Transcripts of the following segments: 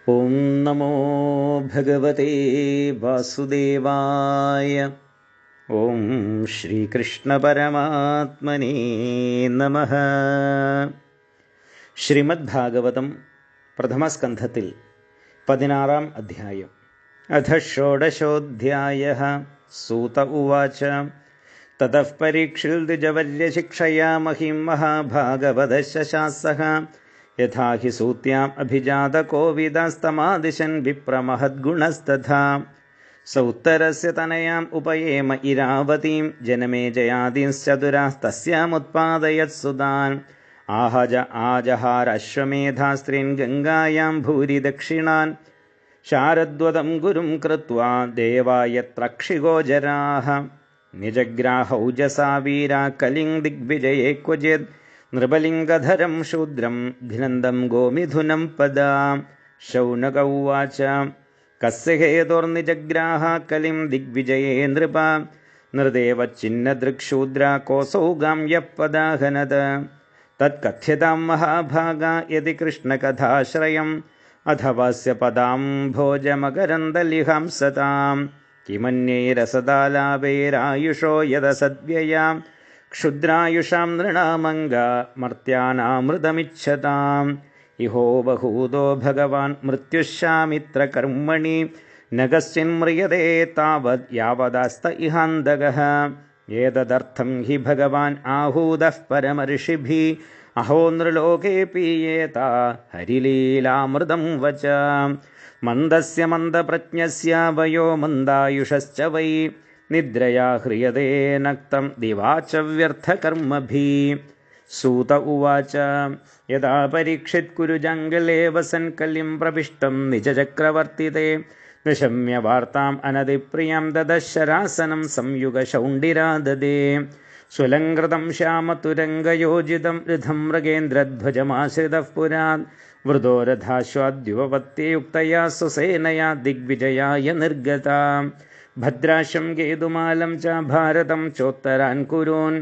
ഓം നമോ ഭഗവതേ വാസുദേവായ. ഓം ശ്രീകൃഷ്ണ പരമാത്മനേ നമഃ. ശ്രീമദ് ഭാഗവതം പ്രഥമസ്കന്ധത്തിൽ 16-ാം അധ്യായം. അഥ ഷോഡശോऽധ്യായഃ. സൂത ഉവാച തതഃ പരീക്ഷിൽദ്വിജവര്യശിക്ഷയാ മഹിം മഹാഭാഗവതശാസഃ യഥാ ഹി സൂത്യാം അഭിജാതകോവിദസ്തമാദിശൻ വിപ്രമഹദ്ഗുണസ്തഥാ സൗത്തരസ്യ തനയാം ഉപയേമ ഇരാവതീം ജനമേജയാദീൻശ്ചതുരാസ്തസ്യാമുത്പാദയത് സുതാൻ ആജഹാരശ്വമേധാസ്ത്രീൻ ഗംഗായാം ഭൂരി ദക്ഷിണാൻ ശാരദ്വതം ഗുരും കൃത്വാ ദേവായത്രക്ഷിഗോചരാഃ നിജഗ്രാഹൗജസാ വീരാ കലിംഗ് ദിഗ്വിജയേ ക്വചിത് നൃപലിംഗധരം ശൂദ്രം ഘ്നന്ദം ഗോമിഥുനം പദാ. ശൗനക ഉവാച കസ്യ ഹേതോർനിജഗ്രാഹ കലിം ദിഗ്വിജയേ നൃപ നൃദേവച്ഛിന്നദൃക്ശൂദ്ര കോസൗ ഗാംയഃ പദാഹനത് തത്കഥ്യതാം മഹാഭാഗാ യതി കൃഷ്ണകഥാശ്രയം അഥവാസ്യ പദാംഭോജമകരന്ദലിഹംസതാം കിമന്യൈരസദാലാപൈരായുഷോ യദസദ്വ്യയാം ക്ഷുദ്രായുഷാം നൃണാമംഗ മർത്യാനാമൃതമിച്ഛതാം ഇഹോ ബഹൂതോ ഭഗവാൻ മൃത്യുശ്ശാമിത്ര കർമ്മണി ന കശ്ചിന്മ്രിയതേ താവത് യാവദാസ്ത ഇഹാന്തകഃ ഏതദർത്ഥം ഹി ഭഗവാൻ ആഹൂതഃ പരമർഷിഭിഃ അഹോ നൃലോകേ പീയേത ഹരിലീലാമൃതം വച മന്ദസ്യ മന്ദപ്രജ്ഞസ്യ വയോ മന്ദായുഷശ്ച വൈ നിദ്രയാ ഹ്രിയതേ നക്തം ദിവാച വ്യർത്ഥകർമ്മഭിः. സൂത ഉവാച യഥാ പരീക്ഷിത് കുരുജംഗലേ വസൻ കലിം പ്രവിഷ്ടം നിജചക്രവർത്തിതേ നിശമ്യ വാർത്താം അനതിപ്രിയം ദദശരാസനം സംയുഗശൗണ്ഡിരാ ദദേ സ്വലംകൃതം ശ്യാമതുരംഗയോജിതം ഋതം മൃഗേന്ദ്രധ്വജമാശ്രിതഃ പുരാത് വൃതോരഥാശ്വാദ്യുപപത്യയുക്തയാ സ്വസേനയാ ദിഗ്വിജയായ നിർഗതാ ഭദ്രാശം കേതുമാലം ച ഭാരതം ചോത്തരാൻ കുരൂൻ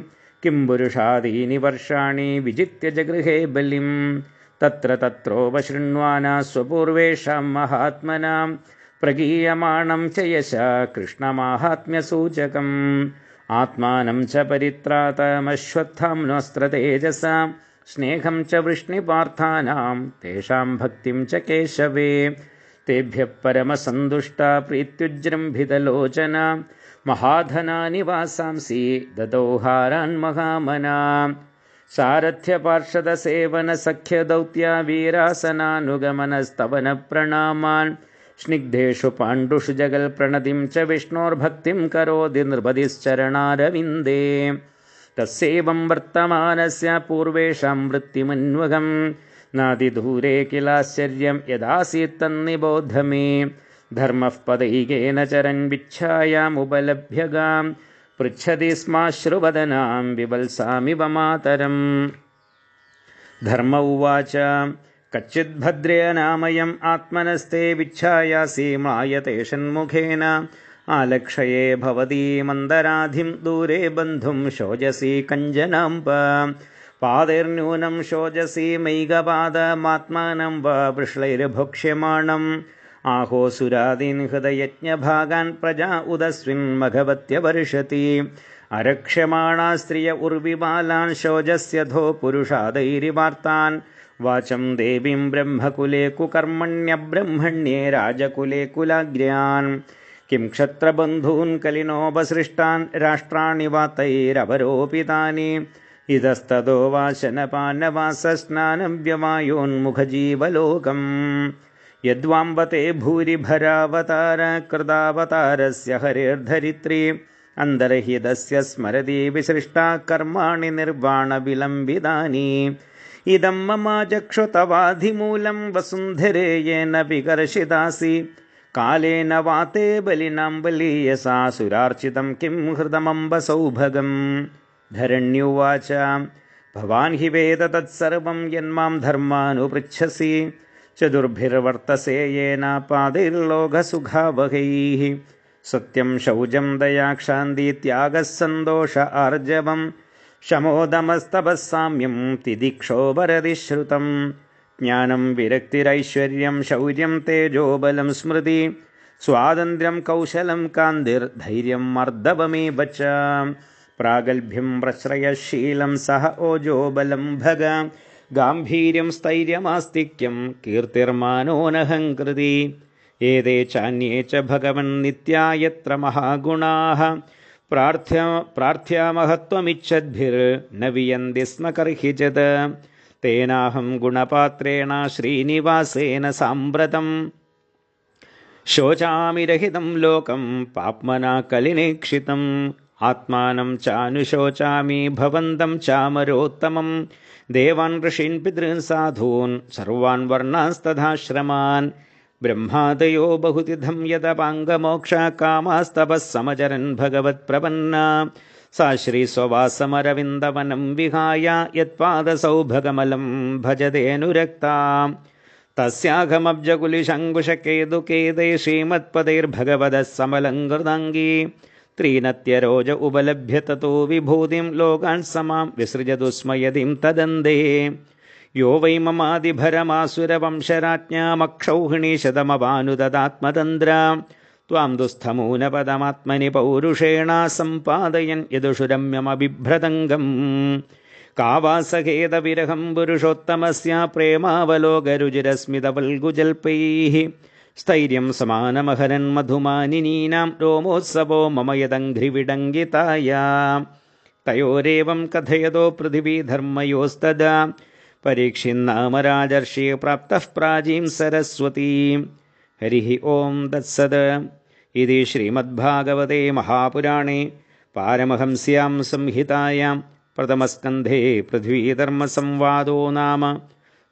കിം പുരുഷാദീനി വർഷാണി വിജിത്യ ജഗൃഹേ ബലിം തത്ര തത്രോപശൃണ്വാനാ സ്വപൂർവേഷാം മഹാത്മനാം പ്രഗീയമാണം ച യശ കൃഷ്ണമാഹാത്മ്യസൂചകം ആത്മാനം ച പരിത്രാതമശ്വത്ഥാംനോസ്ത്രതേജസാ സ്നേഹം ച വൃഷ്ണിപാർത്ഥാനാം തേഷാം ഭക്തിം ച കേശവേ തേഭ്യഃ പരമസന്തുഷ്ടാ പ്രീത്യുജ്ജൃംഭിതലോചന മഹാധനാനി വാസാംസി ദദൗഹാരാൻ മഹാമനാ സാരഥ്യപാർഷദസേവനസഖ്യദൗത്യാ വീരാസനാനുഗമനസ്തവന പ്രണാമാൻ സ്നിഗ്ധേഷു പാണ്ഡുഷു ജഗൽ പ്രണതിം ച വിഷ്ണോർഭക്തിം കരോതി നൃപതിശ്ചരണാരവിന്ദേ തസ്സേവം വർത്തമാനസ്യ പൂർവേഷാം വൃത്തിമന്വകം നാതിദൂരേ കിലാശ്ചര്യം യദാസീത് തന്നിബോധ മേ ധർമ്മഃ പദൈകേന ചരൻ വിച്ഛായാമുപലഭ്യഗാം പൃച്ഛതി സ്മാശ്രുവദനാം വിവത്സാമിവ മാതരം. ധർമ്മ ഉവാച കച്ചിദ് ഭദ്രേനാമയം ആത്മനസ്തേ വിച്ഛായാസി മ്ലായതേ ഷൺമുഖേന ആലക്ഷയേ ഭവതി മന്ദരാധിം ദൂരേ ബന്ധും ശോചസി കഞ്ചനാംബ പാതൈർന്യൂനം ശോചസി മൈകപാദമാത്മാനം വാ വൃഷ്ളൈർഭക്ഷ്യമാണം ആഹോസുരാദീൻ ഹൃദയജ്ഞഭാഗാൻ പ്രജാ ഉദസ്വിൻ മഘവത്യവർഷതി അരക്ഷ്യമാണാ സ്ത്രിയ ഉർവിബാലാൻ ശോചസ്യധോ പുരുഷാദൈരിവാർത്താൻ വാചം ദേവീം ബ്രഹ്മകുലേ കുകർമ്മണ്യബ്രഹ്മണ്യേ രാജകുലേ കുലാഗ്ര്യാൻ കിം ക്ഷത്രബന്ധൂൻ കലിനോപസൃഷ്ടാൻ രാഷ്ട്രാണി വാതൈരവരോപിതാനി ഇതസ്തദോ വാശനപാനവാസസ്നാനം വ്യവായോന്മുഖജീവലോകം യദ്വാംബത്തെ ഭൂരിഭരാവതാര കൃതാവതാരസ്യ ഹരേർധരിത്രി അന്തർഹിതസ്യ സ്മരതി വിസൃഷ്ടാ കർമാണി നിർവാണവിലംബിതാനി ഇദം മമാചക്ഷുതവാധിമൂലം വസുന്ധരേ യേന വികർഷിതാസി കാലേന വാതേ ബലിനാം ബലീയസാ സുരാർച്ചിതം കിം ഹൃദമംബ സൗഭഗം. ധരണ്യുവാച ഭവാൻ ഹി വേദ തത്സർവം യന്മാം ധർമാനുപൃച്ഛസി ചതുർഭിർവർത്തസേ യേന പാതൈർലോകസുഖാവഹൈഃ സത്യം ശൗചം ദയാ ക്ഷാന്തി ത്യാഗഃ സന്തോഷ ആർജവം ശമോദമസ്തപസ്സാമ്യം തിദിക്ഷോപരതിശ്രുതം ജ്ഞാനം വിരക്തിരൈശ്വര്യം ശൗര്യം തേജോബലം സ്മൃതി സ്വാതന്ത്ര്യം കൗശലം കാന്തിർധൈര്യം മർദ്ദവമേവ ച പ്രാഗൽഭ്യം പ്രശ്രയശീലം സഹ ഓജോബലം ഭഗ ഗാംഭീര്യം സ്ഥൈര്യമാസ്തിക്യം കീർത്തിർമാനോനഹംകൃതി ഏതേ ചാന്യേ ച ഭഗവൻ നിത്യാ യത്ര മഹാഗുണാഃ പ്രാർത്ഥ്യാമഹത്വമിച്ഛദ്ഭിർന വിയന്തി സ്മ കർഹിചിത് തേനാഹം ഗുണപാത്രേണ ശ്രീനിവാസേന സാമ്പ്രതം ശോചാമി രഹിതം ലോകം പാപ്മനാ കലിനീക്ഷിതം ആത്മാനം ചാനുശോചാമി ഭവന്തം ചാമരോത്തമം ദേവാൻ ഋഷീൻ പിതॄൻ സാധൂൻ സർവാൻ വർണ്ണാസ്തഥാശ്രമാൻ ബ്രഹ്മാദയോ ബഹുതിഥം യതപാംഗമോക്ഷ കാമാസ്തപഃ സമചരൻ ഭഗവത് പ്രപന്ന സാ ശ്രീസ്വവാസമരവിന്ദവനം വിഹായ യത്പാദസൗഭഗമലം ഭജതേനുരക്താ തസ്യാഹമബ്ജകുലിശങ്കുശകേതുകേതേ ശ്രീമത്പദൈർഭഗവതഃ സമലങ്കൃതാംഗീ ത്രീനത്യരോജ ഉപലഭ്യ തतो വിഭൂതിം ലോകാൻ സമാം വിസൃജതു സ്മയതിം തദന്തേ യോ വൈ മമാദിഭരമാസുരവംശരാജ്ഞാമക്ഷൗഹിണീശതമവാനുദതാത്മതന്ദ്ര ത്വാം ദുസ്ഥമൂനപദമാത്മനി പൗരുഷേണ സമ്പാദയൻ യദുഷുരമ്യമഭിഭ്രതംഗം കാവാസഖേദവിരഹം പുരുഷോത്തമസ്യ പ്രേമാവലോകരുചിരസ്മിതവൽഗുജൽപൈഃ സ്ഥൈര്യം സമാനമഹരൻ മധുമാനിനീനാം രോമോത്സവോ മമ യദംഘ്രിവിഡംഗിതായ തയോരേവം കഥയതോ പൃഥിവീധർമ്മയോസ്തദാ പരീക്ഷിന്നാമ രാജർഷി പ്രാപ്തഃ പ്രാചീം സരസ്വതീം. ഹരിഃ ഓം തത്സത്. ഇതി ശ്രീമദ്ഭാഗവതേ മഹാപുരാണേ പാരമഹംസ്യാം സംഹിതായാം പ്രഥമസ്കന്ധേ പൃഥ്വീധർമ്മസംവാദോ നാമ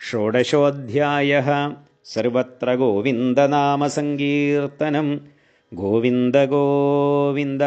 ഷോഡശോऽധ്യായഃ. സർവത്ര ഗോവിന്ദനാമസങ്കീർത്തനം. ഗോവിന്ദ ഗോവിന്ദ.